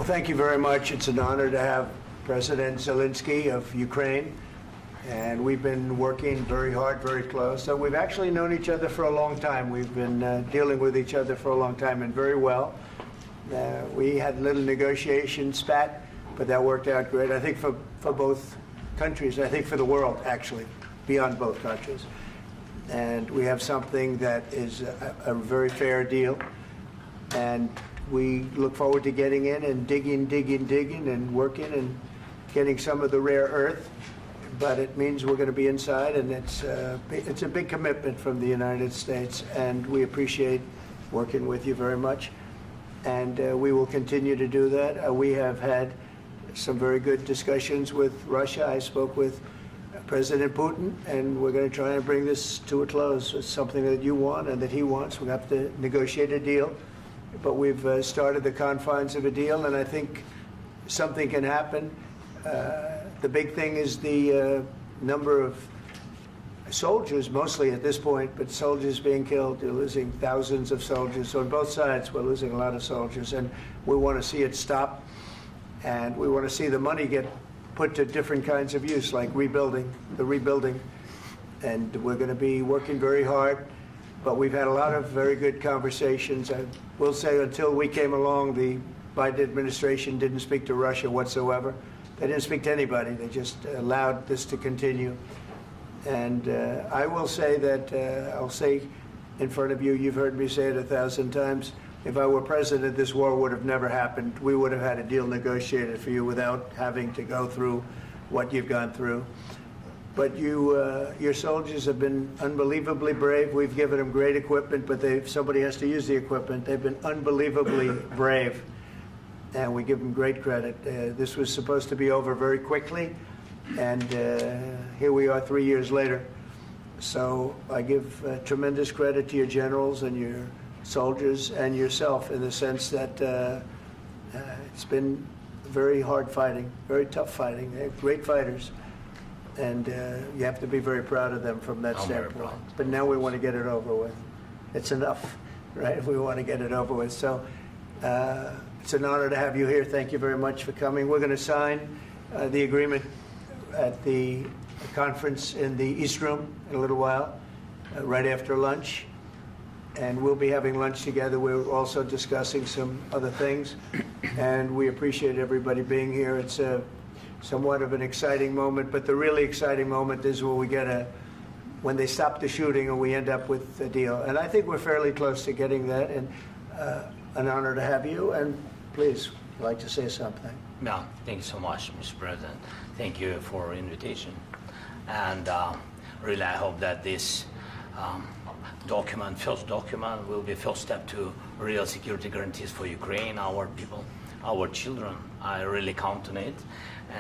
Well, thank you very much. It's an honor to have President Zelenskyy of Ukraine, and we've been working very hard, very close. So we've actually known each other for a long time. We've been dealing with each other for a long time, and very well. We had a little negotiation spat, but that worked out great. I think for both countries, I think for the world, actually, beyond both countries. And we have something that is a very fair deal. And we look forward to getting in and digging and working and getting some of the rare earth. But it means we're going to be inside, and it's a big commitment from the United States, and we appreciate working with you very much. And we will continue to do that. We have had some very good discussions with Russia. I spoke with President Putin, and we're going to try and bring this to a close. It's something that you want and that he wants. We have to negotiate a deal. But we've started the confines of a deal, and I think something can happen. The big thing is the number of soldiers, mostly at this point, but soldiers being killed. You're losing thousands of soldiers. On both sides, we're losing a lot of soldiers, and we want to see it stop. And we want to see the money get put to different kinds of use, like rebuilding. And we're going to be working very hard. But we've had a lot of very good conversations. I will say until we came along, the Biden administration didn't speak to Russia whatsoever. They didn't speak to anybody. They just allowed this to continue. And I will say that, I'll say in front of you, you've heard me say it 1,000 times, if I were president, this war would have never happened. We would have had a deal negotiated for you without having to go through what you've gone through. But your soldiers have been unbelievably brave. We've given them great equipment, but somebody has to use the equipment. They've been unbelievably brave, and we give them great credit. This was supposed to be over very quickly, and here we are 3 years later. So I give tremendous credit to your generals and your soldiers and yourself in the sense that it's been very hard fighting, very tough fighting. They're great fighters. And you have to be very proud of them from that standpoint. But now we want to get it over with. It's enough, right? We want to get it over with. So it's an honor to have you here. Thank you very much for coming. We're going to sign the agreement at the conference in the East Room in a little while, right after lunch. And we'll be having lunch together. We're also discussing some other things. And we appreciate everybody being here. It's somewhat of an exciting moment, but the really exciting moment is when they stop the shooting and we end up with a deal. And I think we're fairly close to getting that, and an honor to have you. And please, you'd like to say something? No, thank you so much, Mr. President. Thank you for invitation. And really, I hope that this first document, will be first step to real security guarantees for Ukraine, our people, our children. I really count on it.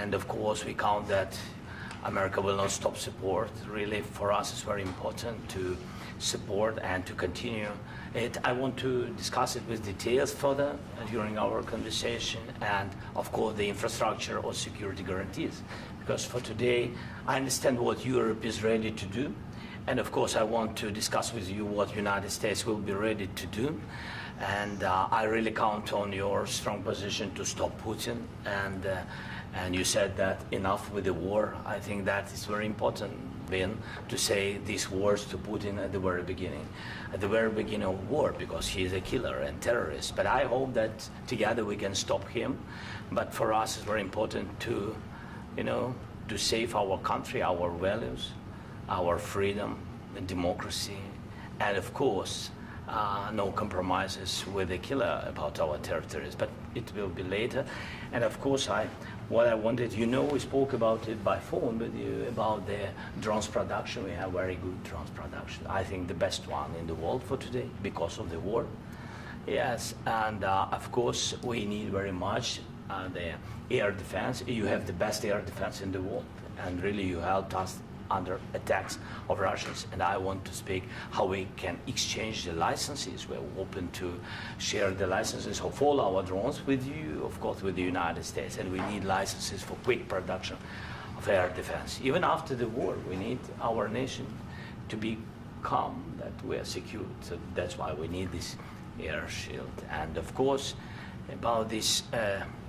And of course, we count that America will not stop support. Really, for us, it's very important to support and to continue it. I want to discuss it with details further during our conversation, and of course, the infrastructure or security guarantees. Because for today, I understand what Europe is ready to do. And of course, I want to discuss with you what United States will be ready to do. And I really count on your strong position to stop Putin. And you said that enough with the war. I think that is very important, Ben, to say these words to Putin at the very beginning of war, because he is a killer and terrorist. But I hope that together we can stop him. But for us, it's very important to, to save our country, our values, our freedom and democracy, and of course, no compromises with the killer about our territories. But it will be later. And of course, what I wanted, we spoke about it by phone with you, about the drones production. We have very good drones production. I think the best one in the world for today because of the war. Yes, and of course, we need very much the air defense. You have the best air defense in the world, and really you helped us under attacks of Russians. And I want to speak how we can exchange the licenses. We're open to share the licenses of all our drones with you, of course, with the United States. And we need licenses for quick production of air defense. Even after the war, we need our nation to be calm, that we are secure. So that's why we need this air shield. And of course, about this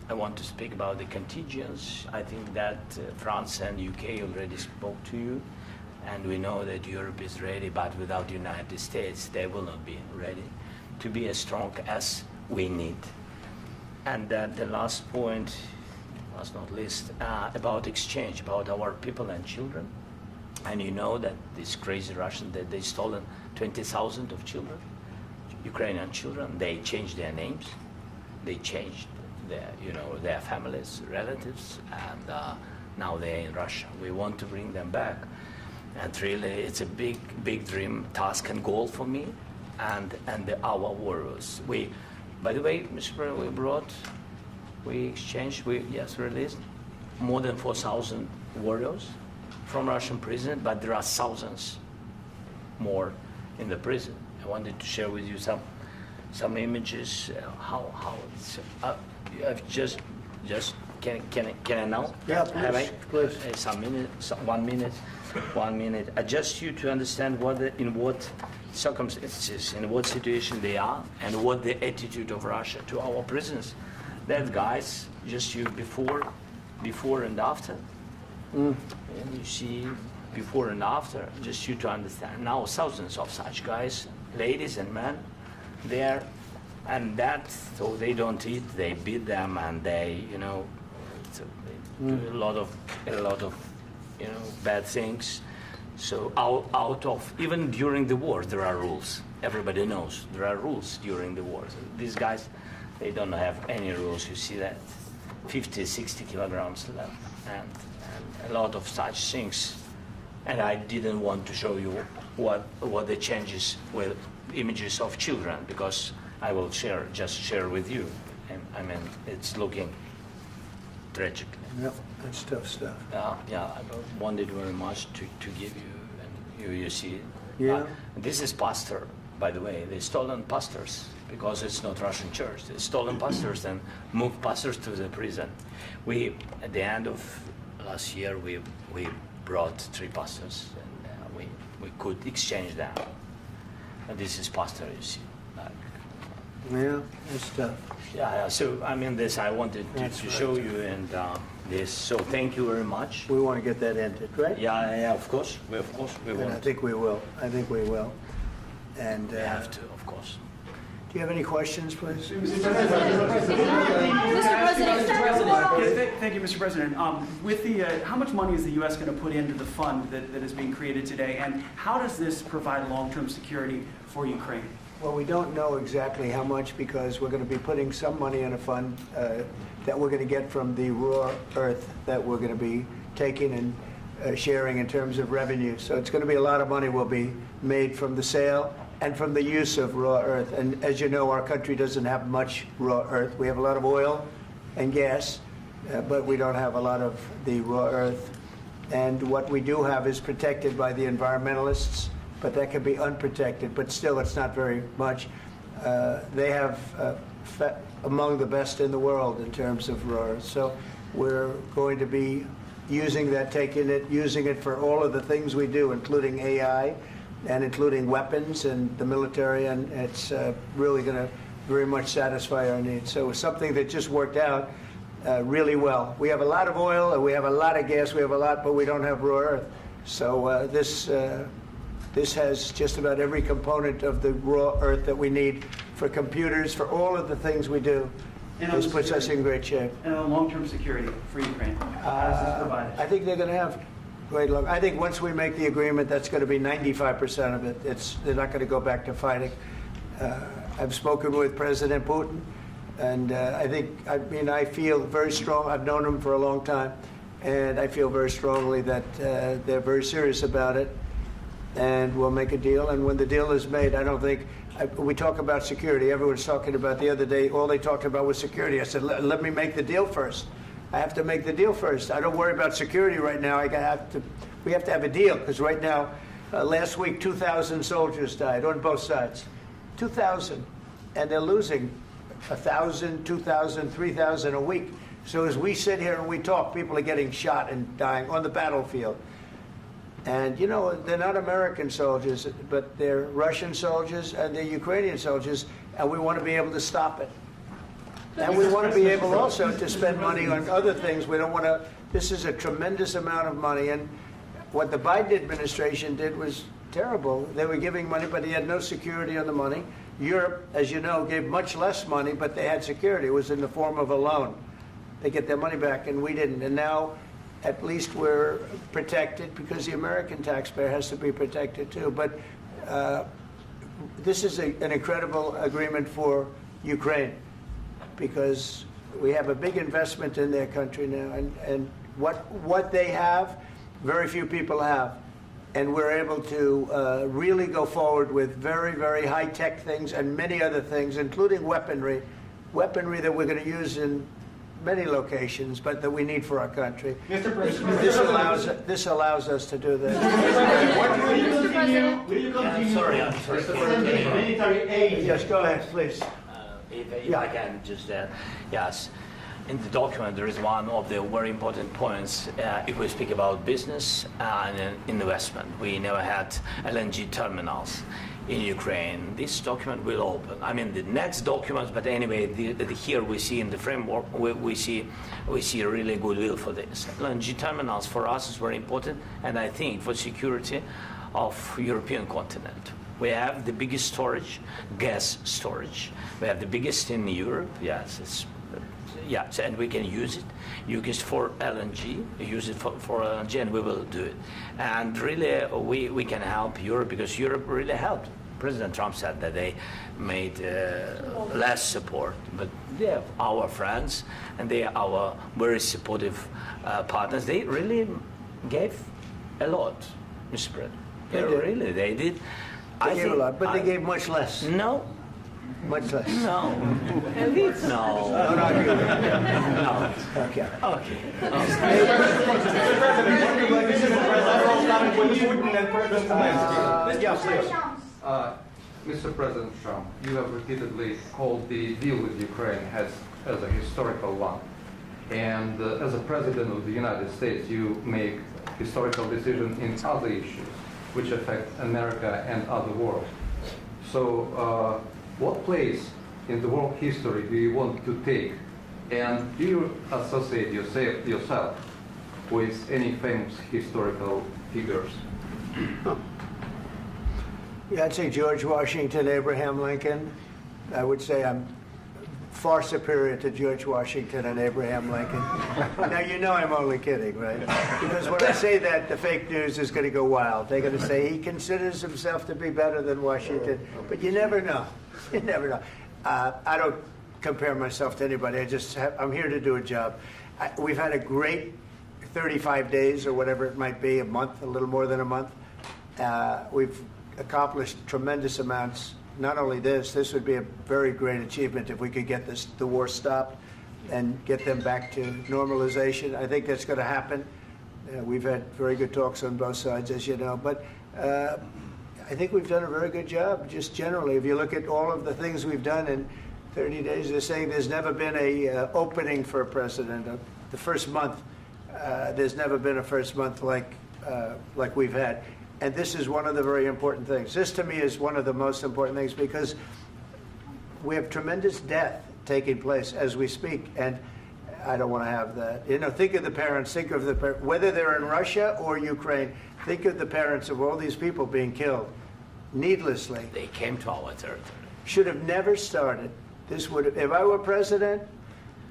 I want to speak about the contingents. I think that France and UK already spoke to you, and we know that Europe is ready, but without the United States, they will not be ready to be as strong as we need. And the last point, last not least, about exchange, about our people and children. And you know that these crazy Russians, that they stolen 20,000 of children, Ukrainian children. They changed their names, they changed their, their families, relatives, and now they're in Russia. We want to bring them back, and really, it's a big, big dream, task, and goal for me, and our warriors. By the way, Mr. President, we exchanged, released more than 4,000 warriors from Russian prison, but there are thousands more in the prison. I wanted to share with you some images. How it's I've just can I now? Yeah, please. Some minutes, 1 minute, 1 minute. Just you to understand in what circumstances, in what situation they are, and what the attitude of Russia to our prisoners. That guys, just you before and after. And you see before and after, just you to understand. Now thousands of such guys, ladies and men, there, and that, so they don't eat, they beat them, and they, they do a lot of, bad things. So out of, even during the war, there are rules. Everybody knows there are rules during the war. So these guys, they don't have any rules. You see that 50, 60 kilograms left, and a lot of such things. And I didn't want to show you what the changes with images of children, because I will just share with you. And I mean, it's looking tragic. Yep, that's tough stuff. Yeah, I wanted very much to give you, and you see. Yeah. This is pastor, by the way. They stolen pastors, because it's not Russian church. They stolen pastors and moved pastors to the prison. At the end of last year, we brought 3 pastors, and we could exchange them. And this is pastor, you see. Yeah, that's tough. Yeah. So I mean, this I wanted to show you, and this. So thank you very much. We want to get that ended, right? Yeah. Of course. We And want. I think we will. And We have to, of course. do you have any questions, please? Thank you, Mr. President. With how much money is the U.S. going to put into the fund that is being created today, and how does this provide long-term security for Ukraine? Well, we don't know exactly how much, because we're going to be putting some money in a fund that we're going to get from the raw earth that we're going to be taking and sharing in terms of revenue. So it's going to be a lot of money will be made from the sale and from the use of raw earth. And as you know, our country doesn't have much raw earth. We have a lot of oil and gas, but we don't have a lot of the raw earth. And what we do have is protected by the environmentalists, but that can be unprotected, but still it's not very much. They have among the best in the world in terms of raw earth. So we're going to be using that, using it for all of the things we do, including AI and including weapons and the military, and it's really going to very much satisfy our needs. So it's something that just worked out really well. We have a lot of oil, and we have a lot of gas, we have a lot, but we don't have raw earth. So this has just about every component of the raw earth that we need for computers, for all of the things we do. This puts us in great shape. And on long-term security for Ukraine, how does this provide it? I think they're going to have great luck. I think once we make the agreement, that's going to be 95% of it. They're not going to go back to fighting. I've spoken with President Putin, and I feel very strong. I've known him for a long time, and I feel very strongly that they're very serious about it, and we'll make a deal. And when the deal is made, I don't think, we talk about security. Everyone's talking about the other day, all they talked about was security. I said, let me make the deal first. I have to make the deal first. I don't worry about security right now. We have to have a deal, because right now, last week, 2,000 soldiers died on both sides. 2,000. And they're losing 1,000, 2,000, 3,000 a week. So as we sit here and we talk, people are getting shot and dying on the battlefield. And, you know, they're not American soldiers, but they're Russian soldiers and they're Ukrainian soldiers, and we want to be able to stop it. And we want to be able also to spend money on other things. We don't want to, this is a tremendous amount of money. And what the Biden administration did was terrible. They were giving money, but they had no security on the money. Europe, as you know, gave much less money, but they had security. It was in the form of a loan. They get their money back, and we didn't. And now, at least we're protected because the American taxpayer has to be protected too. But this is an incredible agreement for Ukraine because we have a big investment in their country now. And what they have, very few people have. And we're able to really go forward with very, very high-tech things and many other things, including weaponry that we're going to use in many locations, but that we need for our country. Mr. President, This allows us to do that. will you continue I'm sorry. sending military aid? Yes, go ahead, please. If I can just yes. In the document, there is one of the very important points. If we speak about business and investment, we never had LNG terminals in Ukraine. This document will open. I mean, the next document, but anyway, here we see in the framework, we see really goodwill for this. LNG terminals for us is very important, and I think for security of European continent. We have the biggest storage, gas storage. We have the biggest in Europe. Yes, and we can use it for LNG, use it for LNG, and we will do it. And really, we can help Europe because Europe really helped. President Trump said that they made less support, but they are our friends, and they are our very supportive partners. They really gave a lot, Mr. President. They did. They gave a lot, but they gave much less. No. Much less. No. No. No. Okay. Mr. President Trump, you have repeatedly called the deal with Ukraine as a historical one. And as a President of the United States, you make historical decisions in other issues which affect America and other world. So what place in the world history do you want to take? And do you associate yourself with any famous historical figures? Yeah, I'd say George Washington, Abraham Lincoln. I would say I'm far superior to George Washington and Abraham Lincoln. Now, you know I'm only kidding, right? Because when I say that, the fake news is going to go wild. They're going to say he considers himself to be better than Washington. But you never know. You never know. I don't compare myself to anybody. I'm here to do a job. We've had a great 35 days or whatever it might be, a month, a little more than a month. We've accomplished tremendous amounts. Not only this would be a very great achievement if we could get the war stopped and get them back to normalization. I think that's going to happen. We've had very good talks on both sides, as you know. But I think we've done a very good job, just generally. If you look at all of the things we've done in 30 days, they're saying there's never been a opening for a president. The first month, there's never been a first month like we've had. And this is one of the very important things. This, to me, is one of the most important things because we have tremendous death taking place as we speak, and I don't want to have that. You know, think of the parents, whether they're in Russia or Ukraine, think of the parents of all these people being killed needlessly. They came to our territory. Should have never started. This would have, if I were president,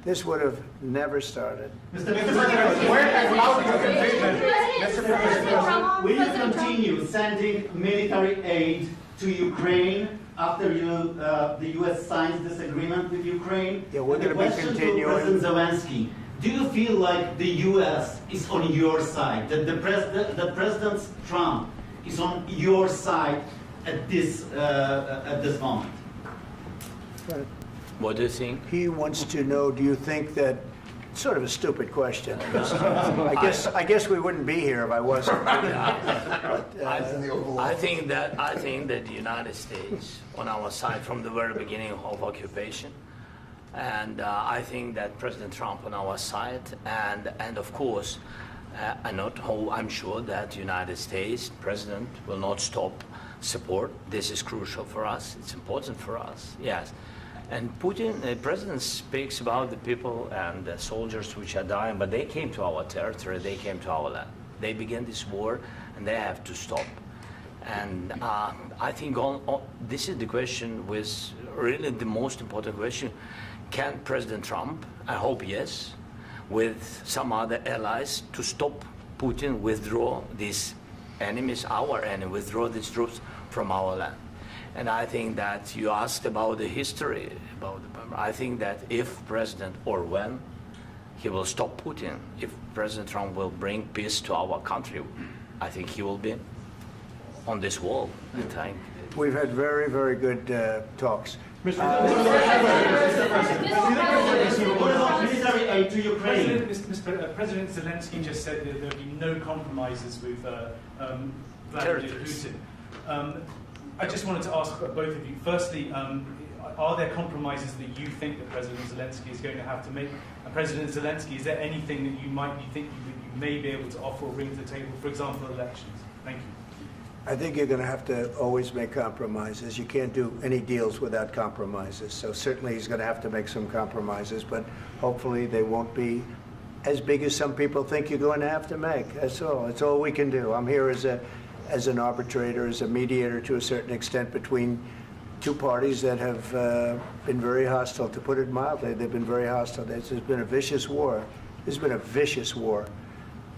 this would have never started. Mr. President, where has out your commitment? Mr. President, will you continue sending military aid to Ukraine after the U.S. signs this agreement with Ukraine? Yeah, we're going to be continuing. To President Zelenskyy, do you feel like the U.S. is on your side, that the President Trump is on your side at this moment? Right. What do you think? He wants to know, do you think that, sort of a stupid question. I guess we wouldn't be here if I wasn't. I think that the United States on our side from the very beginning of occupation, and I think that President Trump on our side, and of course, I'm sure that the United States President will not stop support. This is crucial for us. It's important for us. Yes. And Putin, the president speaks about the people and the soldiers which are dying, but they came to our territory, they came to our land. They began this war, and they have to stop. And I think this is the question, with really the most important question. Can President Trump, I hope yes, with some other allies, to stop Putin, withdraw these enemies, our enemy, withdraw these troops from our land? And I think that you asked about the history, I think that if President, or when, he will stop Putin, if President Trump will bring peace to our country, I think he will be on this wall. I think. We've had very, very good talks. What about military aid to Ukraine? President Zelenskyy just said that there'll be no compromises with Vladimir Putin. I just wanted to ask both of you. Firstly, are there compromises that you think that President Zelenskyy is going to have to make? And President Zelenskyy, is there anything that you might be thinking that you may be able to offer or bring to the table, for example, elections? Thank you. I think you're going to have to always make compromises. You can't do any deals without compromises. So certainly he's going to have to make some compromises, but hopefully they won't be as big as some people think you're going to have to make. That's all. That's all we can do. I'm here as an arbitrator, as a mediator to a certain extent between two parties that have been very hostile, to put it mildly. They've been very hostile. There's been a vicious war. There's been a vicious war.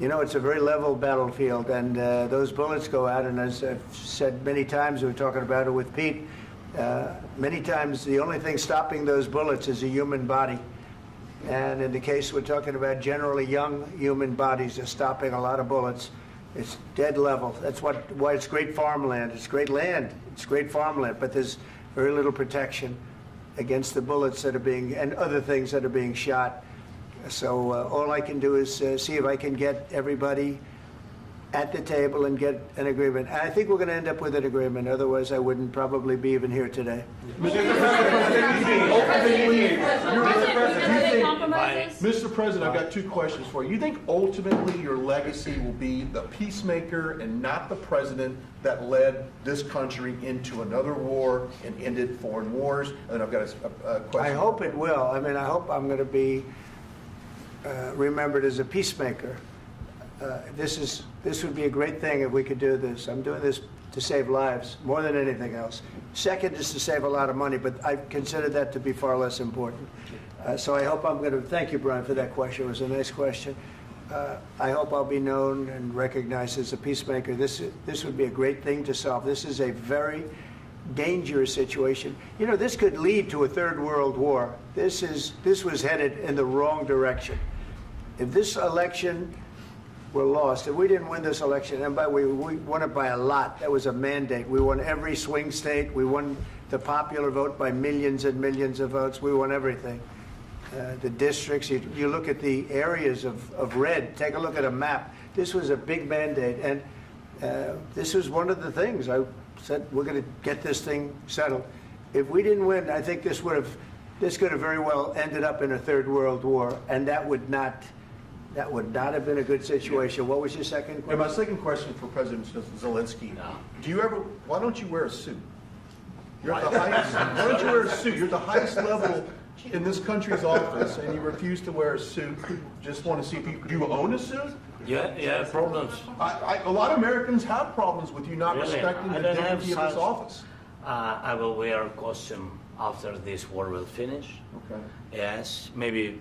You know, it's a very level battlefield, and those bullets go out, and as I've said many times, we were talking about it with Pete, many times the only thing stopping those bullets is a human body. And in the case we're talking about, generally young human bodies are stopping a lot of bullets. It's dead level. That's why it's great farmland. It's great land. It's great farmland, but there's very little protection against the bullets that are being, and other things that are being shot. So all I can do is see if I can get everybody at the table and get an agreement. And I think we're going to end up with an agreement. Otherwise, I wouldn't probably be even here today. Mr. President, I've got two questions for you. You think ultimately your legacy will be the peacemaker and not the president that led this country into another war and ended foreign wars? And I've got a question. I hope it will. I mean, I hope I'm going to be remembered as a peacemaker. This would be a great thing if we could do this. I'm doing this to save lives more than anything else. Second is to save a lot of money, but I consider that to be far less important. So I hope I'm going to, thank you, Brian, for that question. It was a nice question. I hope I'll be known and recognized as a peacemaker. This would be a great thing to solve. This is a very dangerous situation. You know, this could lead to a third world war. This was headed in the wrong direction. If this election were lost, if we didn't win this election, and by the way, we won it by a lot. That was a mandate. We won every swing state. We won the popular vote by millions and millions of votes. We won everything. The districts, you look at the areas of red, take a look at a map. This was a big mandate, and this was one of the things. I said, we're going to get this thing settled. If we didn't win, I think this could have very well ended up in a third world war, and that would not have been a good situation. What was your second question? And my second question for President Zelenskyy, why don't you wear a suit? You're at the highest, why don't you wear a suit? You're at the highest level in this country's office, and you refuse to wear a suit. Just want to see if do you own a suit? Yeah, problems. A lot of Americans have problems with you not respecting the dignity of this office. I will wear a costume after this war will finish. Okay. Yes, maybe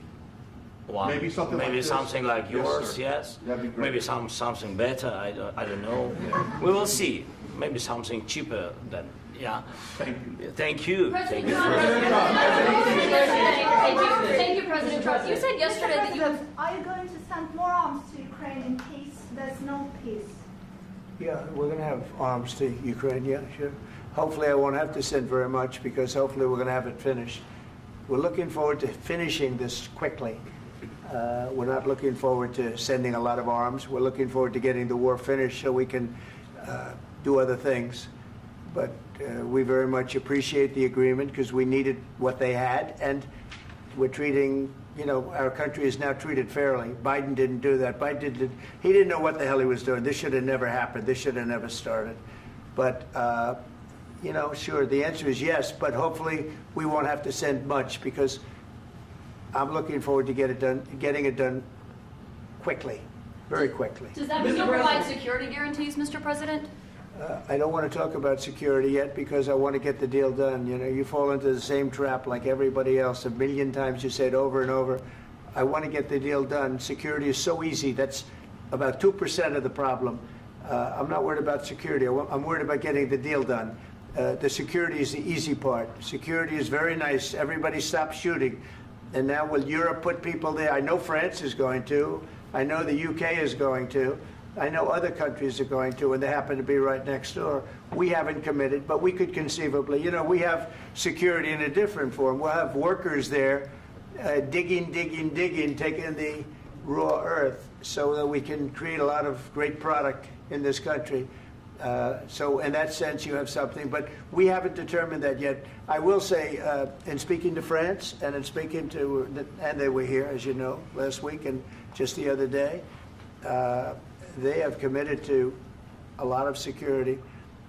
one. Maybe something like this. Something like yours. Yes. That'd be great. Maybe something better. I don't know. Yeah. We will see. Maybe something cheaper than. Yeah. Thank you. Thank you. President Trump. Thank you, President Trump. You said yesterday that you have. Are you going to send more arms to Ukraine in case there's no peace? Yeah, we're going to have arms to Ukraine, yeah, sure. Hopefully I won't have to send very much, because hopefully we're going to have it finished. We're looking forward to finishing this quickly. We're not looking forward to sending a lot of arms. We're looking forward to getting the war finished so we can do other things. But we very much appreciate the agreement, because we needed what they had, and we're treating, you know, our country is now treated fairly. Biden didn't do that. He didn't know what the hell he was doing. This should have never happened. This should have never started. But you know, sure, the answer is yes, but hopefully we won't have to send much, because I'm looking forward to getting it done quickly, very quickly. Does that mean you'll provide security guarantees, Mr. President? I don't want to talk about security yet, because I want to get the deal done. You know, you fall into the same trap like everybody else. A million times you say it over and over. I want to get the deal done. Security is so easy. That's about 2% of the problem. I'm not worried about security. I'm worried about getting the deal done. The security is the easy part. Security is very nice. Everybody stopped shooting. And now will Europe put people there? I know France is going to. I know the UK is going to. I know other countries are going to, and they happen to be right next door. We haven't committed, but we could conceivably. You know, we have security in a different form. We'll have workers there digging, taking the raw earth so that we can create a lot of great product in this country. So in that sense, you have something, but we haven't determined that yet. I will say, in speaking to France and in speaking to, and they were here, as you know, last week and just the other day, they have committed to a lot of security.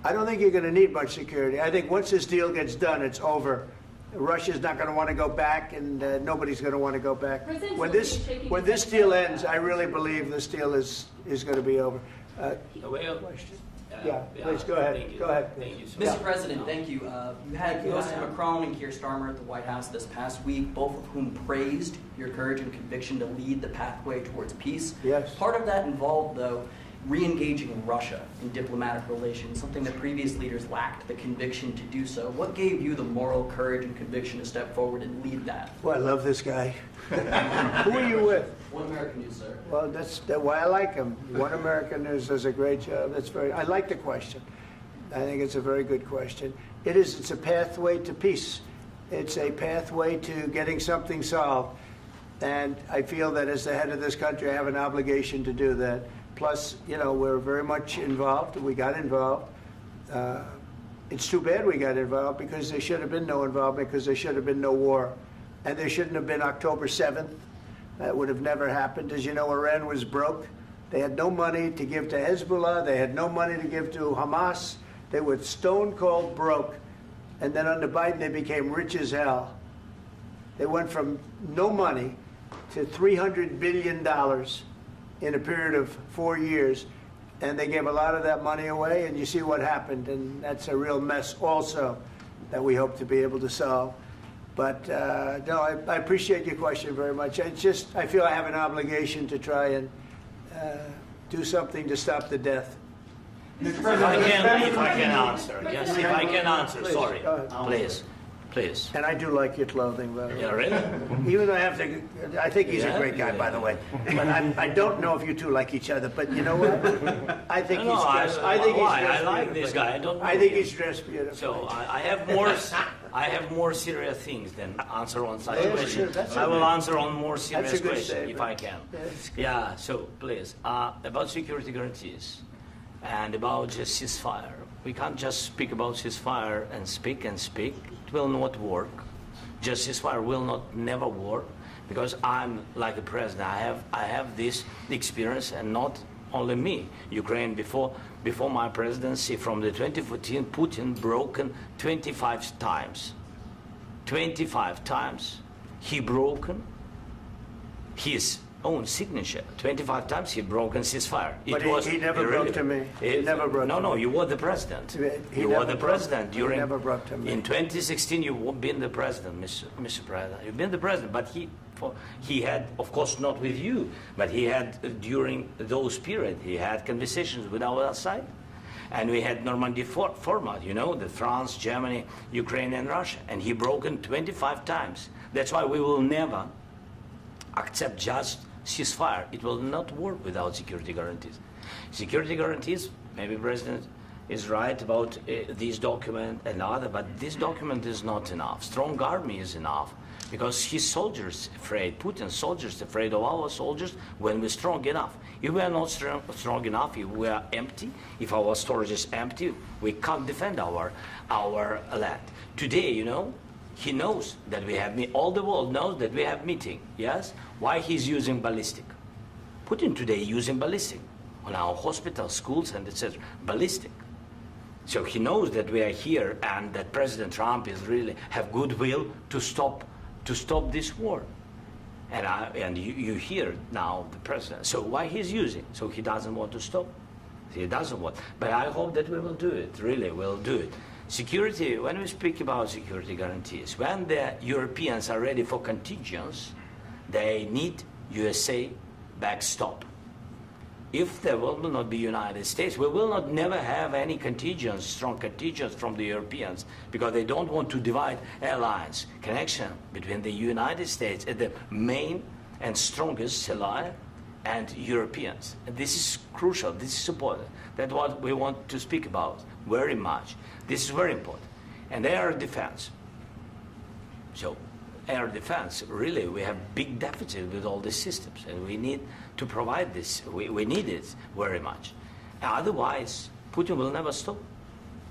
I don't think you're going to need much security. I think once this deal gets done, it's over. Russia's not going to want to go back, and nobody's going to want to go back. When this deal ends, I really believe this deal is going to be over. Question? Yeah, please go ahead. Go ahead. Thank you, Mr. President, thank you. You had both Macron and Keir Starmer at the White House this past week, both of whom praised your courage and conviction to lead the pathway towards peace. Yes. Part of that involved, though, re-engaging Russia in diplomatic relations, something that previous leaders lacked the conviction to do so. What gave you the moral courage and conviction to step forward and lead that? Well, I love this guy. Who are you with? One American News, sir. Well, that's why I like him. One American News does a great job. I like the question. I think it's a very good question. It's a pathway to peace. It's a pathway to getting something solved. And I feel that as the head of this country, I have an obligation to do that. Plus, you know, we're very much involved. We got involved. It's too bad we got involved, because there should have been no involvement, because there should have been no war. And there shouldn't have been October 7th. That would have never happened. As you know, Iran was broke. They had no money to give to Hezbollah. They had no money to give to Hamas. They were stone cold broke. And then under Biden, they became rich as hell. They went from no money to $300 billion in a period of 4 years. And they gave a lot of that money away, and you see what happened. And that's a real mess also that we hope to be able to solve. But no, I appreciate your question very much. It's just, I feel I have an obligation to try and do something to stop the death. If I can answer, yes, if I can answer, Please, sorry, please. And I do like your clothing, by the way. Yeah, really? Even though I think he's a great guy, by the way. But I don't know if you two like each other. But you know what? I think he's dressed. I like this guy. I think he's dressed beautifully. So I have more serious things than answer on such question. Sure, I will answer on more serious question statement. if I can. Yeah. So please, about security guarantees and about just ceasefire. We can't just speak about ceasefire and speak and speak. It will not work. Just ceasefire will never work, because I'm like the president. I have this experience, and not only me. Ukraine before my presidency, from the 2014, Putin broken 25 times. 25 times he broken his own signature. 25 times he broken ceasefire. But he never broke to me. He never broke to me. No, you were the president. You were the president during. He never broke to me. In 2016, you've been the president, Mr. President. You've been the president, but he had, of course, not with you, but he had during those periods. He had conversations with our side, and we had Normandy format. You know, the France, Germany, Ukraine, and Russia, and he broken 25 times. That's why we will never accept just ceasefire. It will not work without security guarantees. Security guarantees, maybe President is right about this document and other, but this document is not enough. Strong army is enough, because his soldiers afraid, Putin's soldiers afraid of our soldiers when we're strong enough. If we are not strong enough, if we are empty, if our storage is empty, we can't defend our land. Today, you know, he knows that we have all the world knows that we have meeting, yes? Why he's using ballistic? Putin today using ballistic on our hospitals, schools, and etc. Ballistic. So he knows that we are here and that President Trump is really have goodwill to stop this war. And you hear now the president. So why he's using? So he doesn't want to stop. He doesn't want. But I hope that we will do it. Really, we'll do it. Security. When we speak about security guarantees, when the Europeans are ready for contingents, they need USA backstop. If there will not be United States, we will not never have any contingents, strong contingents from the Europeans, because they don't want to divide alliance, connection between the United States as the main and strongest ally and Europeans. And this is crucial, this is important. That's what we want to speak about very much. This is very important. And air defense. So air defense, really, we have big deficit with all these systems, and we need to provide this. We need it very much. Otherwise, Putin will never stop,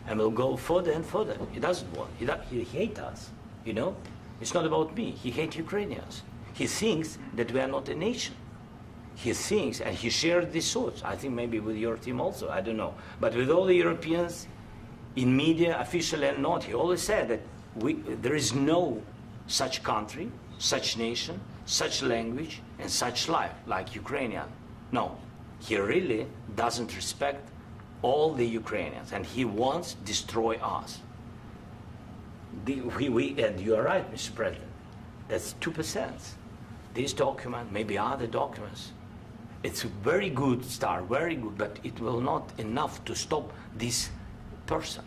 and will go further and further. He doesn't want. He hates us. You know, it's not about me. He hates Ukrainians. He thinks that we are not a nation. He thinks, and he shared these thoughts. I think maybe with your team also. I don't know, but with all the Europeans, in media, officially and not, he always said that there is no such country, such nation, such language, and such life like Ukrainian. No, he really doesn't respect all the Ukrainians, and he wants to destroy us. And you are right, Mr. President. That's 2%. This document, maybe other documents, it's a very good start, very good, but it will not enough to stop this person.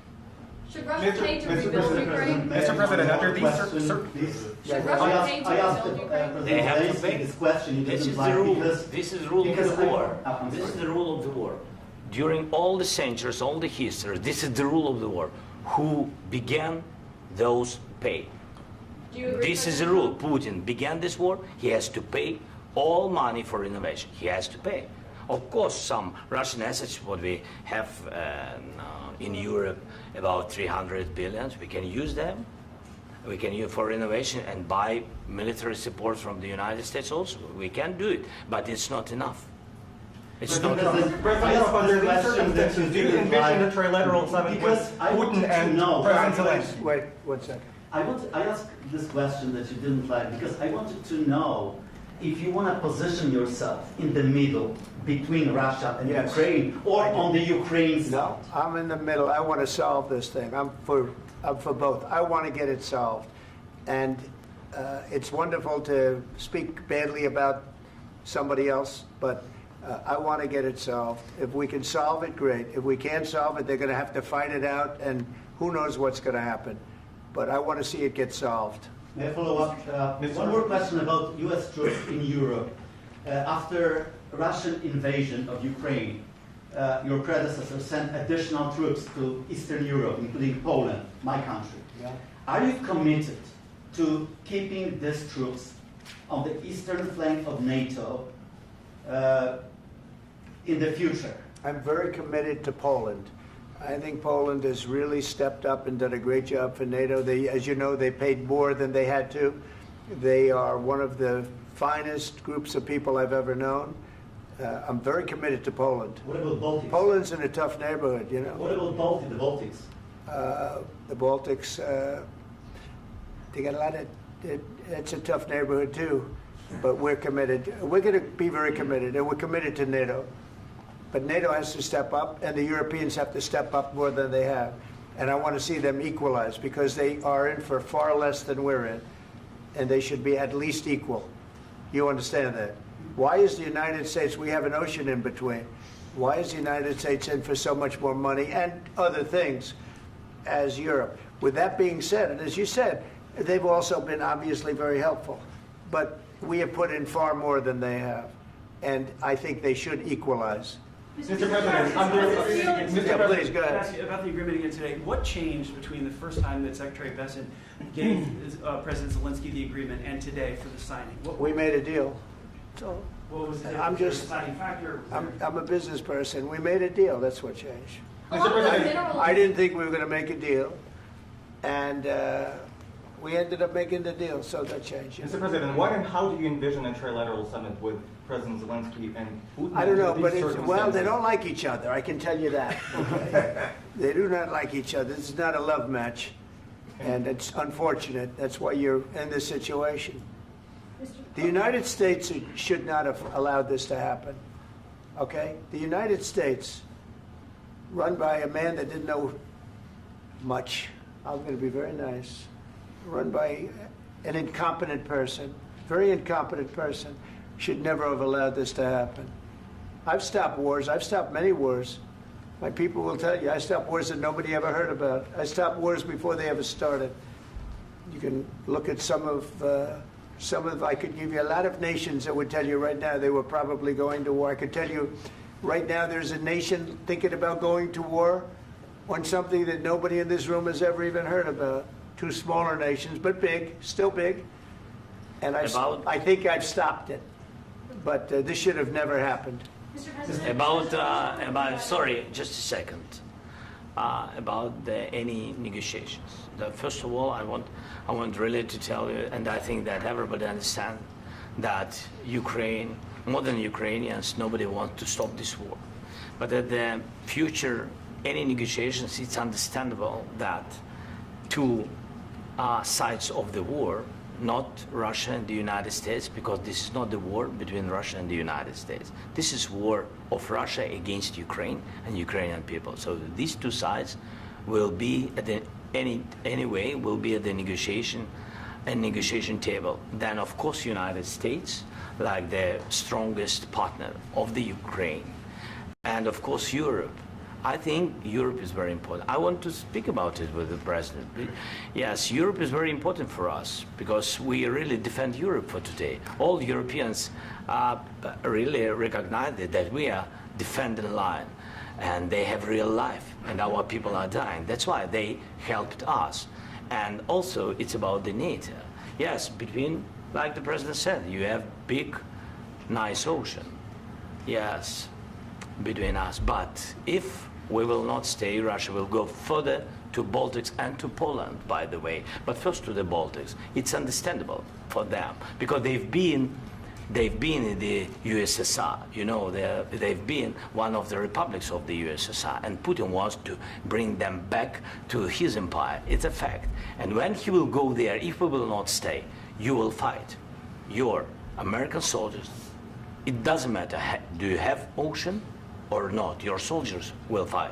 Should Russia pay to rebuild Ukraine? Mr. President, under these Should Russia pay to rebuild Ukraine? They have to pay. This question. This is the rule. This is the rule of the war. This is the rule of the war. During all the centuries, all the history, this is the rule of the war. Who began, those pay. Do you agree? This is the rule. Putin began this war. He has to pay all money for innovation. He has to pay. Of course, some Russian assets, what we have in Europe, about 300 billion, we can use them. We can use for innovation and buy military support from the United States also. We can do it, but it's not enough. It's not enough. President, under these circumstances, do you envision a trilateral summit with Putin and President Zelenskyy? Wait 1 second. I asked this question that you didn't like because I wanted to know if you want to position yourself in the middle between Russia and Yes. Ukraine, or on the Ukraine side. No, I'm in the middle. I want to solve this thing. I'm for both. I want to get it solved. And it's wonderful to speak badly about somebody else, but I want to get it solved. If we can solve it, great. If we can't solve it, they're going to have to fight it out, and who knows what's going to happen. But I want to see it get solved. May I follow up? One more question about U.S. troops in Europe. After Russian invasion of Ukraine, your predecessor sent additional troops to Eastern Europe, including Poland, my country. Yeah. Are you committed to keeping these troops on the eastern flank of NATO in the future? I'm very committed to Poland. I think Poland has really stepped up and done a great job for NATO. They, as you know, they paid more than they had to. They are one of the finest groups of people I've ever known. I'm very committed to Poland. What about Baltics? Poland's in a tough neighborhood, you know. What about the Baltics? The Baltics, they got a lot of, it's a tough neighborhood too, but we're committed. We're going to be very committed, and we're committed to NATO. But NATO has to step up, and the Europeans have to step up more than they have. And I want to see them equalize, because they are in for far less than we're in, and they should be at least equal. You understand that? Why is the United States, we have an ocean in between, why is the United States in for so much more money and other things as Europe? With that being said, and as you said, they've also been obviously very helpful, but we have put in far more than they have, and I think they should equalize. Mr. President, Please, go ahead. Ask you about the agreement again today. What changed between the first time that Secretary Bessent gave President Zelenskyy the agreement and today for the signing? We made a deal. So What was the I'm just, deciding factor? I'm a business person. We made a deal. That's what changed. Along with minerals. I didn't think we were going to make a deal, and We ended up making the deal, so that changed. Mr. President, what and how do you envision a trilateral summit with President Zelenskyy and Putin? I don't know, under but these well, they circumstances? don't like each other. I can tell you that. Okay? They do not like each other. This is not a love match, and it's unfortunate. That's why you're in this situation. The United States should not have allowed this to happen. Okay? The United States, run by a man that didn't know much. I'm going to be very nice. Run by an incompetent person, very incompetent person, should never have allowed this to happen. I've stopped wars. I've stopped many wars. My people will tell you, I stopped wars that nobody ever heard about. I stopped wars before they ever started. You can look at some of, I could give you a lot of nations that would tell you right now they were probably going to war. I could tell you right now there's a nation thinking about going to war on something that nobody in this room has ever even heard about. Two smaller nations, but big, still big. And I think I've stopped it. But this should have never happened. Mr. President, Sorry, just a second. About any negotiations. First of all, I want really to tell you, and I think that everybody understands that Ukraine, more than Ukrainians, nobody wants to stop this war. But at the future, any negotiations, it's understandable that two sides of the war, not Russia and the United States, because this is not the war between Russia and the United States. This is war of Russia against Ukraine and Ukrainian people. So these two sides will be at the will be at the negotiation table. Then of course United States, like the strongest partner of the Ukraine, and of course Europe. I think Europe is very important. I want to speak about it with the President. Yes, Europe is very important for us because we really defend Europe for today. All Europeans really recognize that we are defending line and they have real life and our people are dying. That's why they helped us. And also it's about the NATO. Yes, between, like the President said, you have big, nice ocean. Yes, between us. But if we will not stay, Russia will go further to Baltics and to Poland, by the way. But first to the Baltics. It's understandable for them because they've been in the USSR. You know, they've been one of the republics of the USSR, and Putin wants to bring them back to his empire. It's a fact. And when he will go there, if we will not stay, you will fight. Your American soldiers, it doesn't matter, do you have ocean or not, your soldiers will fight.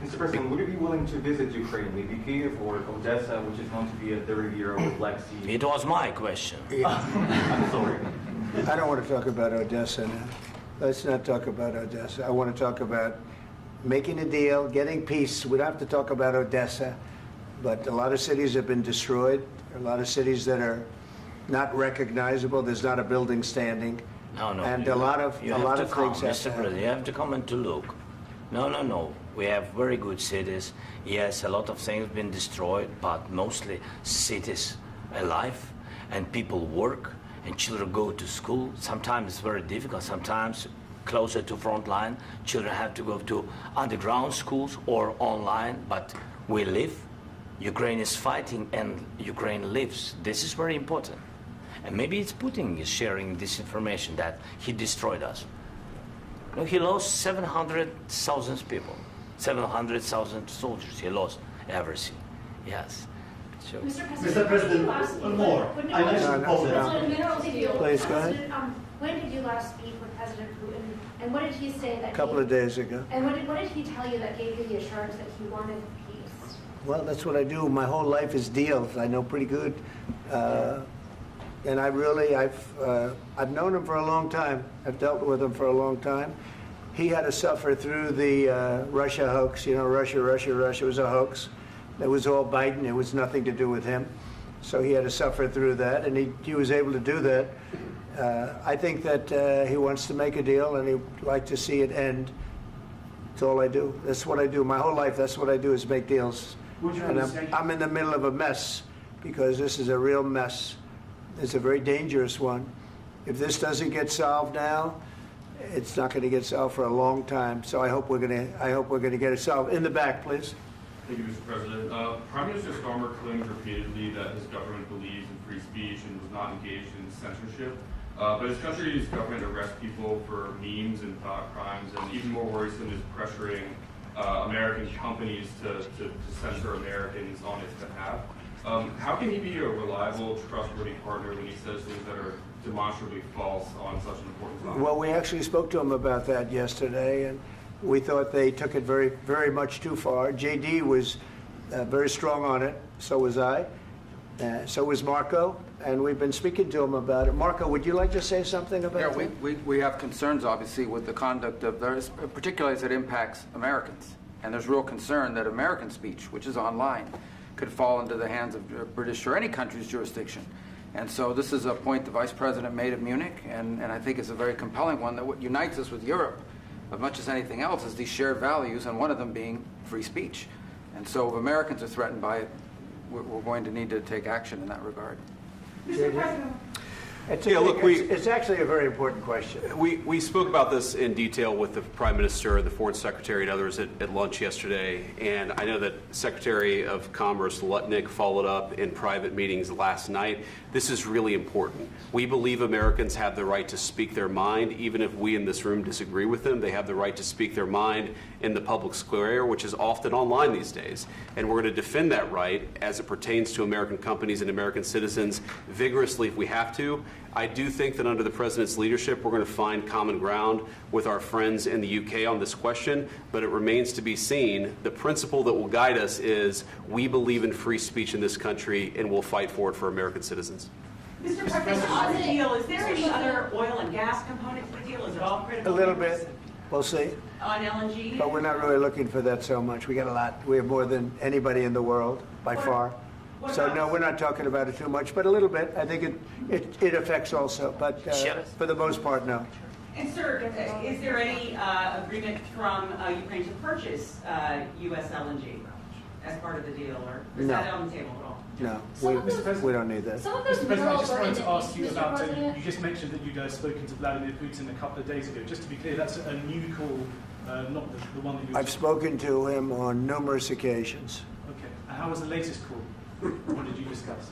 Mr. President, would you be willing to visit Ukraine, maybe Kyiv or Odessa, which is known to be a dirty area of Black Sea? It was my question. I'm sorry. I don't want to talk about Odessa now. Let's not talk about Odessa. I want to talk about making a deal, getting peace. We don't have to talk about Odessa, but a lot of cities have been destroyed. There are a lot of cities that are not recognizable. There's not a building standing. No. And a lot of things have Mr. President, you have to come and to look. No. We have very good cities. Yes, a lot of things have been destroyed, but mostly cities alive, and people work, and children go to school. Sometimes it's very difficult. Sometimes closer to front line, children have to go to underground schools or online, but we live. Ukraine is fighting, and Ukraine lives. This is very important. And maybe it's Putin is sharing this information that he destroyed us. No, he lost 700,000 people, 700,000 soldiers. He lost everything. Yes. So. Mr. President, one more. I mentioned Poland. Please, go ahead. When did you last speak with President Putin, and what did he say that? A couple of days ago. And what did he tell you that gave you the assurance that he wanted peace? Well, that's what I do. My whole life is deals. I know pretty good. And I've known him for a long time. I've dealt with him for a long time. He had to suffer through the Russia hoax. You know, Russia was a hoax. It was all Biden. It was nothing to do with him. So he had to suffer through that, and he was able to do that. I think that he wants to make a deal, and he'd like to see it end. That's all I do. That's what I do. My whole life, that's what I do is make deals. And I'm in the middle of a mess because this is a real mess. It's a very dangerous one. If this doesn't get solved now, it's not going to get solved for a long time. So I hope we're going to get it solved. In the back, please. Thank you, Mr. President. Prime Minister Starmer claimed repeatedly that his government believes in free speech and was not engaged in censorship. But his country's government arrests people for memes and thought crimes, and even more worrisome is pressuring American companies to censor Americans on its behalf. How can he be a reliable, trustworthy partner when he says things that are demonstrably false on such an important topic? Well, we actually spoke to him about that yesterday, and we thought they took it very, very much too far. JD was very strong on it. So was I. So was Marco. And we've been speaking to him about it. Marco, would you like to say something about that? Yeah, we have concerns, obviously, with the conduct of theirs, particularly as it impacts Americans. And there's real concern that American speech, which is online, could fall into the hands of British or any country's jurisdiction. And so this is a point the Vice President made at Munich, and I think it's a very compelling one, that what unites us with Europe, as much as anything else, is these shared values, and one of them being free speech. And so if Americans are threatened by it, we're going to need to take action in that regard. Mr. President. It's actually a very important question. We spoke about this in detail with the Prime Minister, the Foreign Secretary, and others at lunch yesterday. And I know that Secretary of Commerce Lutnick followed up in private meetings last night. This is really important. We believe Americans have the right to speak their mind, even if we in this room disagree with them. They have the right to speak their mind in the public square, which is often online these days. And we're going to defend that right as it pertains to American companies and American citizens vigorously if we have to. I do think that under the President's leadership, we're going to find common ground with our friends in the UK on this question, but it remains to be seen. The principle that will guide us is we believe in free speech in this country, and we'll fight for it for American citizens. Mr. President, on the deal, is there any other oil and gas component to the deal? Is it all critical? A little bit. We'll see. On LNG? But we're not really looking for that so much. We got a lot. We have more than anybody in the world, by far. So no, we're not talking about it too much, but a little bit. I think it affects also, but for the most part, no. And sir, is there any agreement from Ukraine to purchase U.S. LNG as part of the deal, or is that on the table at all? No, we don't need that. Mr. President, I just wanted to ask you about, you just mentioned that you'd spoken to Vladimir Putin a couple of days ago. Just to be clear, that's a new call, not the one that you... I've spoken to him on numerous occasions. Okay. And how was the latest call? What did you discuss?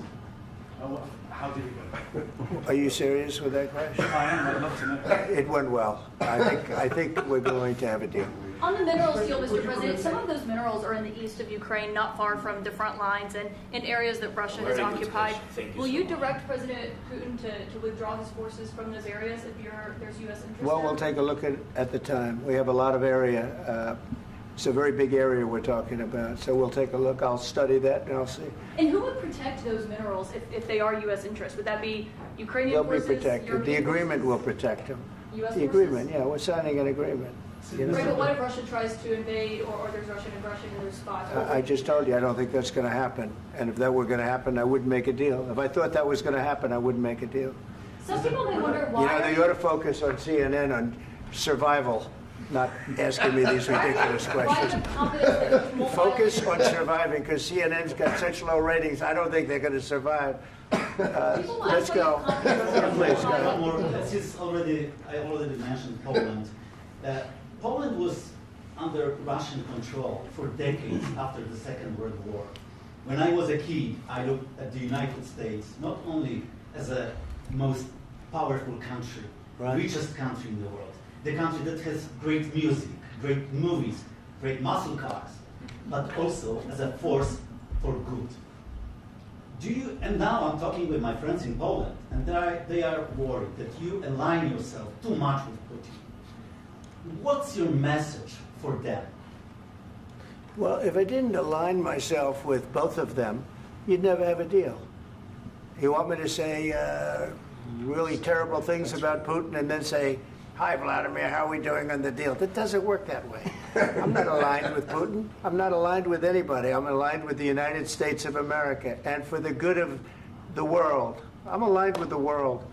How did it go? Are you serious with that question? I am. I'd love to know. It went well. I think we're going to have a deal. On the minerals deal, Mr. President, some of those minerals are in the east of Ukraine, not far from the front lines and in areas that Russia has occupied. Will you direct President Putin to withdraw his forces from those areas if there's U.S. interest? Well, we'll take a look at the time. We have a lot of area. It's a very big area we're talking about, so we'll take a look. I'll study that and I'll see. And who would protect those minerals if they are U.S. interests? Would that be Ukrainian forces? They'll be protected. European The agreement forces? will protect them. U.S. The forces? agreement, yeah, we're signing an agreement. You know? Right, but what if Russia tries to invade or there's Russian aggression in those spots? I just told you I don't think that's going to happen. And if that were going to happen, I wouldn't make a deal. If I thought that was going to happen, I wouldn't make a deal. Some people may wonder why. You know, they ought to focus on CNN on survival, not asking me these ridiculous questions. Focus on surviving, because CNN's got such low ratings. I don't think they're going to survive. Let's go. Please, go ahead. I already mentioned Poland. Poland was under Russian control for decades after the Second World War. When I was a kid, I looked at the United States not only as a most powerful country, richest country in the world, the country that has great music, great movies, great muscle cars, but also as a force for good. And now I'm talking with my friends in Poland, and they are worried that you align yourself too much with Putin. What's your message for them? Well, if I didn't align myself with both of them, you'd never have a deal. You want me to say really terrible things about Putin and then say, "Hi, Vladimir, how are we doing on the deal?" That doesn't work that way. I'm not aligned with Putin. I'm not aligned with anybody. I'm aligned with the United States of America and for the good of the world. I'm aligned with the world,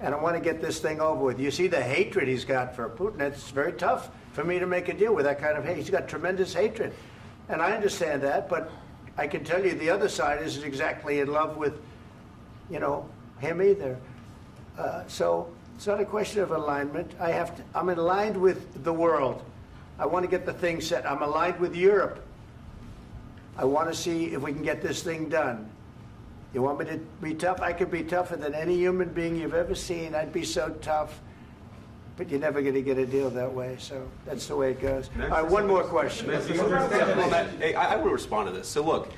and I want to get this thing over with. You see the hatred he's got for Putin. It's very tough for me to make a deal with that kind of hate. He's got tremendous hatred, and I understand that, but I can tell you the other side isn't exactly in love with, him either. So it's not a question of alignment. I'm aligned with the world. I want to get the thing set. I'm aligned with Europe. I want to see if we can get this thing done. You want me to be tough? I could be tougher than any human being you've ever seen. I'd be so tough. But you're never going to get a deal that way, so that's the way it goes. All right, one more question. Hey, I will respond to this. So look,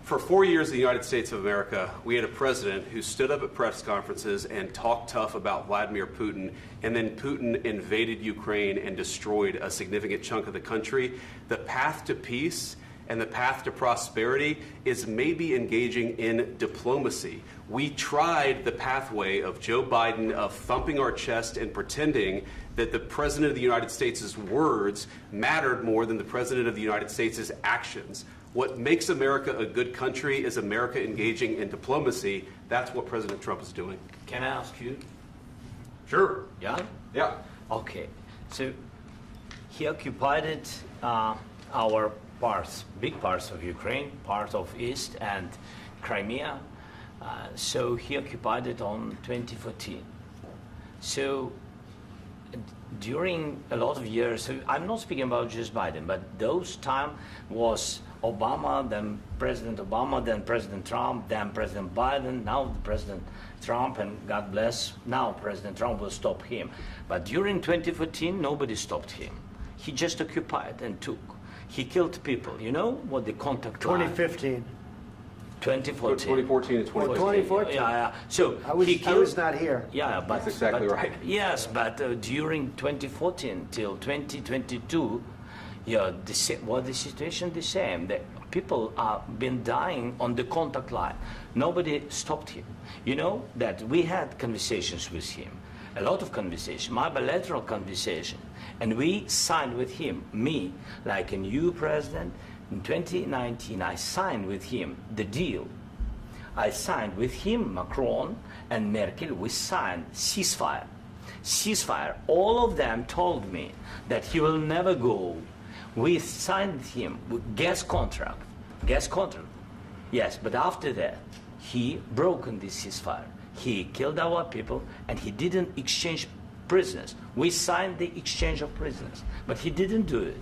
for 4 years in the United States of America, we had a president who stood up at press conferences and talked tough about Vladimir Putin, and then Putin invaded Ukraine and destroyed a significant chunk of the country. The path to peace and the path to prosperity is maybe engaging in diplomacy. We tried the pathway of Joe Biden of thumping our chest and pretending that the President of the United States' words mattered more than the President of the United States' actions. What makes America a good country is America engaging in diplomacy. That's what President Trump is doing. Can I ask you? Sure. Yeah? Yeah. Okay. So he occupied it, our parts, big parts of Ukraine, part of East and Crimea. So he occupied it on 2014. So during a lot of years, so I'm not speaking about just Biden, but those time was Obama, then President Obama, then President Trump, then President Biden, now President Trump, and God bless, now President Trump will stop him. But during 2014, nobody stopped him. He just occupied and took. He killed people. You know what the contact line? 2015. 2014 2014. and 2014. 2014. Yeah. So I was not here. Yeah, but that's exactly right. Yes, but during 2014 till 2022, yeah, the situation the same. The people have been dying on the contact line. Nobody stopped him. You know that we had conversations with him, a lot of conversation, my bilateral conversation, and we signed with him, me, like a new president. In 2019, I signed with him the deal. I signed with him, Macron and Merkel, we signed ceasefire. Ceasefire. All of them told me that he will never go. We signed with him with gas contract. Gas contract. Yes, but after that, he broken this ceasefire. He killed our people and he didn't exchange prisoners. We signed the exchange of prisoners, but he didn't do it.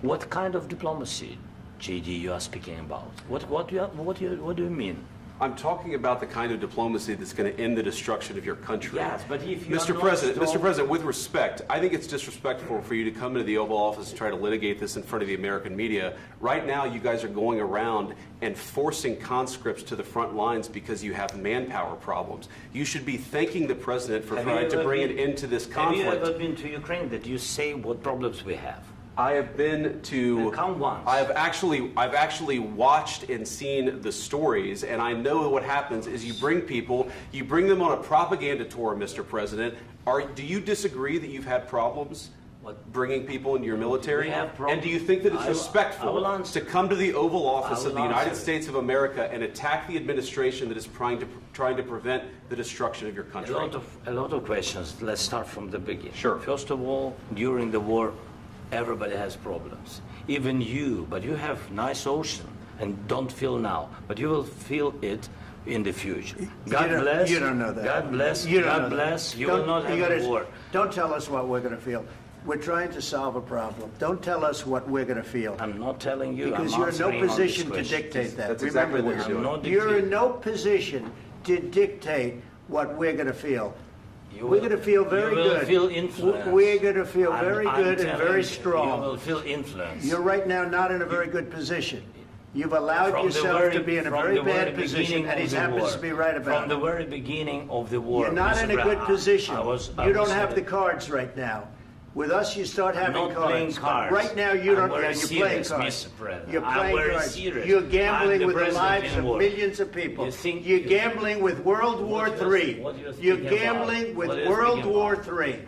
What kind of diplomacy, JD, you are speaking about? What do you mean? I'm talking about the kind of diplomacy that's going to end the destruction of your country. Yes, but if you Mr. President, with respect, I think it's disrespectful for you to come into the Oval Office and try to litigate this in front of the American media. Right now, you guys are going around and forcing conscripts to the front lines because you have manpower problems. You should be thanking the President for trying to bring an end to this conflict. Have you ever been to Ukraine that you say what problems we have? I have been to. Count once. I've actually watched and seen the stories, and I know what happens is you bring them on a propaganda tour, Mr. President. Do you disagree that you've had problems bringing people into your military? And do you think that it's respectful to come to the Oval Office of the United States of America and attack the administration that is trying to prevent the destruction of your country? A lot of questions. Let's start from the beginning. Sure. First of all, during the war, everybody has problems. Even you, but you have nice ocean and don't feel now, but you will feel it in the future. God bless. You don't know that. God bless. You God bless. You will not have a war. Don't tell us what we're going to feel. We're trying to solve a problem. Don't tell us what we're going to feel. I'm not telling you. Because you're in no position to dictate that. That's exactly what you're doing. You're in no position to dictate what we're going to feel. We're going to feel very good. You will feel influence. We're going to feel very good and very strong. You will feel influence. You're right now not in a very good position. You've allowed yourself to be in a very bad position, and he happens to be right about it. From the very beginning of the war. You're not in a good position. You don't have the cards right now. With us, you start having cards. Playing cards. Right now, you don't. You're playing cards. You're playing cards. Serious. You're gambling with the lives of millions of people. You're gambling with World War III. You're gambling with World War III.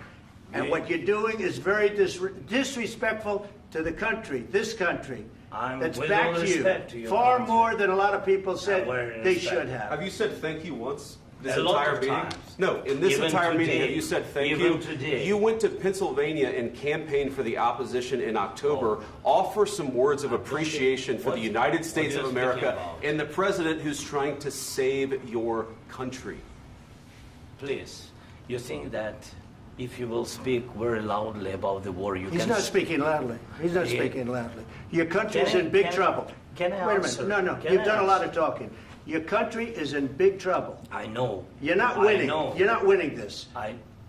And what you're doing is very disrespectful to the country, this country. That's back to you. Far more than a lot of people said they should have. Have you said thank you once? This a lot entire of meeting? times. No, in this Even entire meeting, today. have you said thank Even you? today. You went to Pennsylvania and campaigned for the opposition in October. Offer some words of appreciation for the United States of America and the president who's trying to save your country. Please, you think that if you will speak very loudly about the war, you can... He's not speaking loudly. He's not speaking loudly. Your country's in big trouble. Can I Wait a answer? minute. No, Can you've I done a lot answer? of talking. Your country is in big trouble. I know. You're not winning. I know. You're not winning this.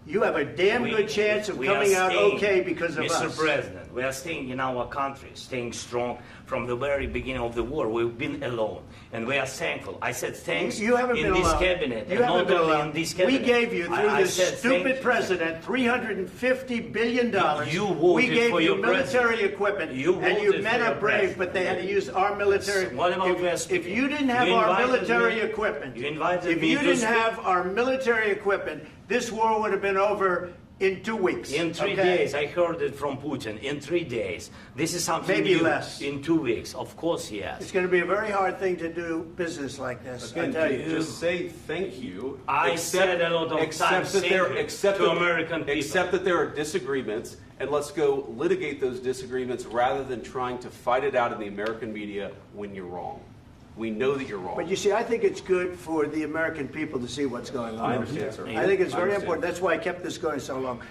You have a damn good chance of coming out okay because of us. Mr. President, we are staying in our country, staying strong from the very beginning of the war. We've been alone, and we are thankful. I said thanks You haven't in been this alone. cabinet, You and haven't not been only alone. in this cabinet. We gave you, through I this said stupid thank you. president, $350 billion. You voted we gave for you your military president. equipment, You and you voted men for are your brave, president. but they had to use our military. What about West? If you didn't have You our invited military me- equipment, You invited if me you to didn't speak. have our military equipment, this war would have been over in 2 weeks. In 3 okay? days, I heard it from Putin. In 3 days, this is something Maybe new. less. In 2 weeks, of course, yes. It's going to be a very hard thing to do business like this. I Again, tell you. just say thank you. I said a lot of times thank you to American people. Accept that there are disagreements, and let's go litigate those disagreements rather than trying to fight it out in the American media when you're wrong. We know that you're wrong. But you see, I think it's good for the American people to see what's going on. I understand, sir. I think it's I very understand. important. That's why I kept this going so long.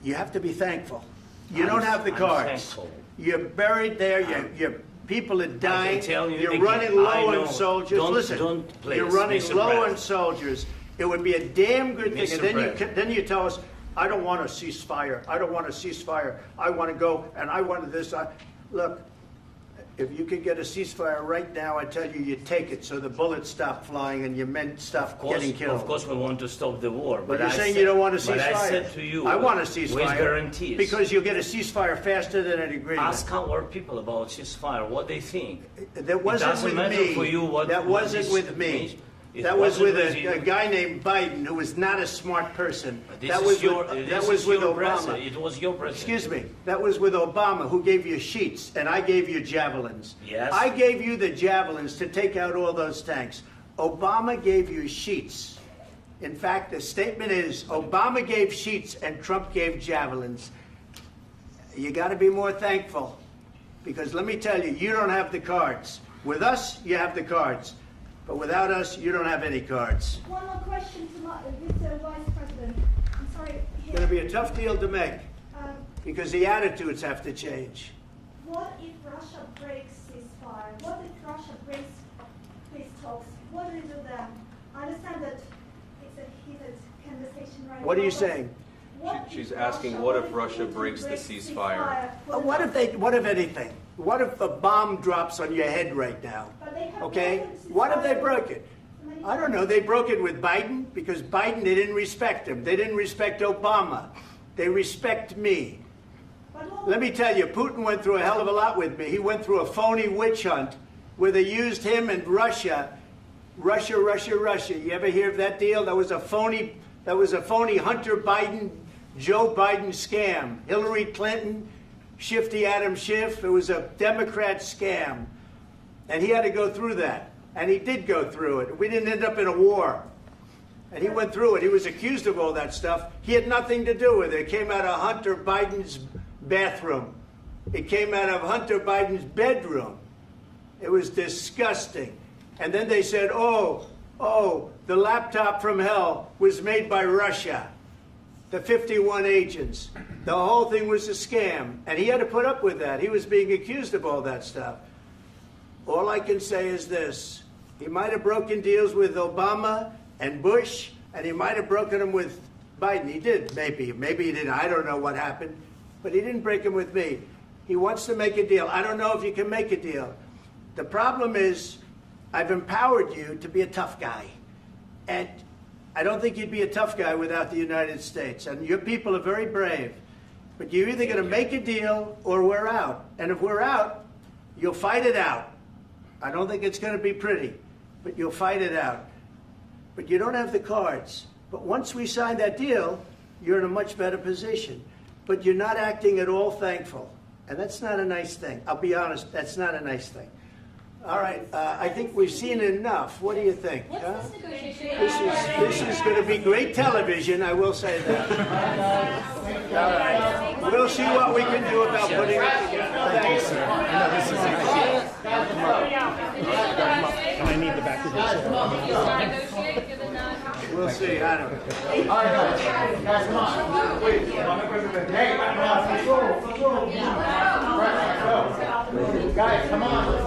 You have to be thankful. You don't have the I'm cards. thankful. You're buried there. Your people are dying. tell you You're again, running I low know. on soldiers. Don't- Listen, don't please, you're running Mr. low on President. soldiers. It would be a damn good thing. Mr. And then President. then you tell us, I don't want a ceasefire. I don't want a ceasefire. I want to go and I want this. Look, if you could get a ceasefire right now, I tell you, you take it so the bullets stop flying and your men stop getting killed. Of course, we want to stop the war. But you're I saying said- you don't want a ceasefire. But I said to you, I want a ceasefire. with guarantees. Because you'll get a ceasefire faster than an agreement. Ask our people about ceasefire, what they think. That wasn't it doesn't with matter me. for you what that what wasn't is- with me. It That was wasn't with you. a guy named Biden, who was not a smart person. This That is was your, with, this that was is with your Obama. president. It was your president. Excuse me. That was with Obama, who gave you sheets, and I gave you javelins. Yes. I gave you the javelins to take out all those tanks. Obama gave you sheets. In fact, the statement is Obama gave sheets and Trump gave javelins. You got to be more thankful, because let me tell you, you don't have the cards. With us, you have the cards. But without us, you don't have any cards. One more question to Mr. Vice President. I'm sorry. It's going to be a tough deal to make, Um, because the attitudes have to change. What if Russia breaks ceasefire? What if Russia breaks peace talks? What do you do then? I understand that it's a heated conversation right now. What are you but saying? what She's if asking, what if Russia breaks the ceasefire? What if anything? What if a bomb drops on your head right now? But they have Okay? broken ceasefire. What if they broke it? I don't know. They broke it with Biden, because Biden, they didn't respect him. They didn't respect Obama. They respect me. Let me tell you, Putin went through a hell of a lot with me. He went through a phony witch hunt where they used him and Russia. Russia. You ever hear of that deal? That was a phony Hunter Biden, Joe Biden scam. Hillary Clinton, Shifty Adam Schiff. It was a Democrat scam. And he had to go through that. And he did go through it. We didn't end up in a war. And he went through it. He was accused of all that stuff. He had nothing to do with it. It came out of Hunter Biden's bathroom. It came out of Hunter Biden's bedroom. It was disgusting. And then they said, oh, the laptop from hell was made by Russia. The 51 agents. The whole thing was a scam. And he had to put up with that. He was being accused of all that stuff. All I can say is this. He might have broken deals with Obama and Bush, and he might have broken them with Biden. He did, maybe. Maybe he didn't. I don't know what happened. But he didn't break them with me. He wants to make a deal. I don't know if you can make a deal. The problem is, I've empowered you to be a tough guy. And I don't think you'd be a tough guy without the United States. And your people are very brave. But you're either going to make a deal or we're out. And if we're out, you'll fight it out. I don't think it's going to be pretty, but you'll fight it out. But you don't have the cards. But once we sign that deal, you're in a much better position. But you're not acting at all thankful. And that's not a nice thing. I'll be honest, that's not a nice thing. All right, I think we've seen enough. What do you think? Huh? This is going to be great television, I will say that. All right. We'll see what we can do about putting it together. Thank you, sir. I need the back of this. We'll see. I don't know. All right, guys, come on. Wait. Hey, let's go. Guys, come on.